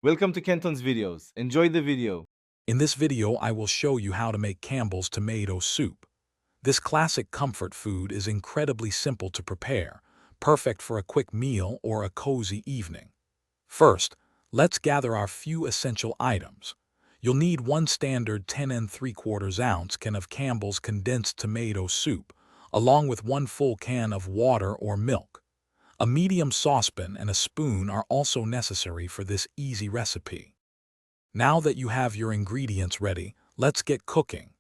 Welcome to Kenton's videos. Enjoy the video. In this video, I will show you how to make Campbell's tomato soup. This classic comfort food is incredibly simple to prepare, perfect for a quick meal or a cozy evening. First, let's gather our few essential items. You'll need one standard 10 3/4 ounce can of Campbell's condensed tomato soup, along with one full can of water or milk. A medium saucepan and a spoon are also necessary for this easy recipe. Now that you have your ingredients ready, let's get cooking.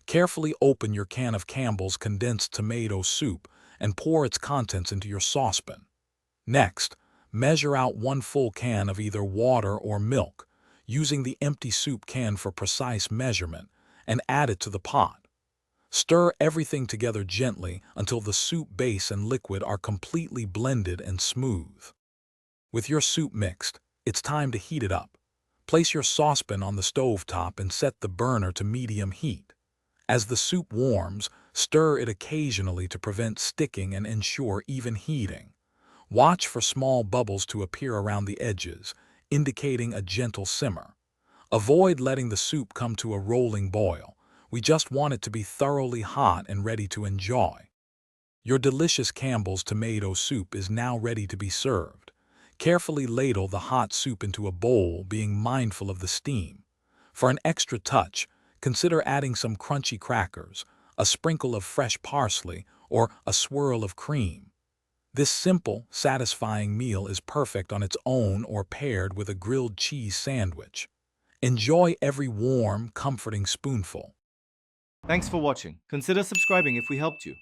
Carefully open your can of Campbell's condensed tomato soup and pour its contents into your saucepan. Next, measure out one full can of either water or milk, using the empty soup can for precise measurement, and add it to the pot. Stir everything together gently until the soup base and liquid are completely blended and smooth. With your soup mixed, it's time to heat it up. Place your saucepan on the stove top and set the burner to medium heat. As the soup warms, stir it occasionally to prevent sticking and ensure even heating. Watch for small bubbles to appear around the edges, indicating a gentle simmer. Avoid letting the soup come to a rolling boil. We just want it to be thoroughly hot and ready to enjoy. Your delicious Campbell's tomato soup is now ready to be served. Carefully ladle the hot soup into a bowl, being mindful of the steam. For an extra touch, consider adding some crunchy crackers, a sprinkle of fresh parsley, or a swirl of cream. This simple, satisfying meal is perfect on its own or paired with a grilled cheese sandwich. Enjoy every warm, comforting spoonful. Thanks for watching. Consider subscribing if we helped you.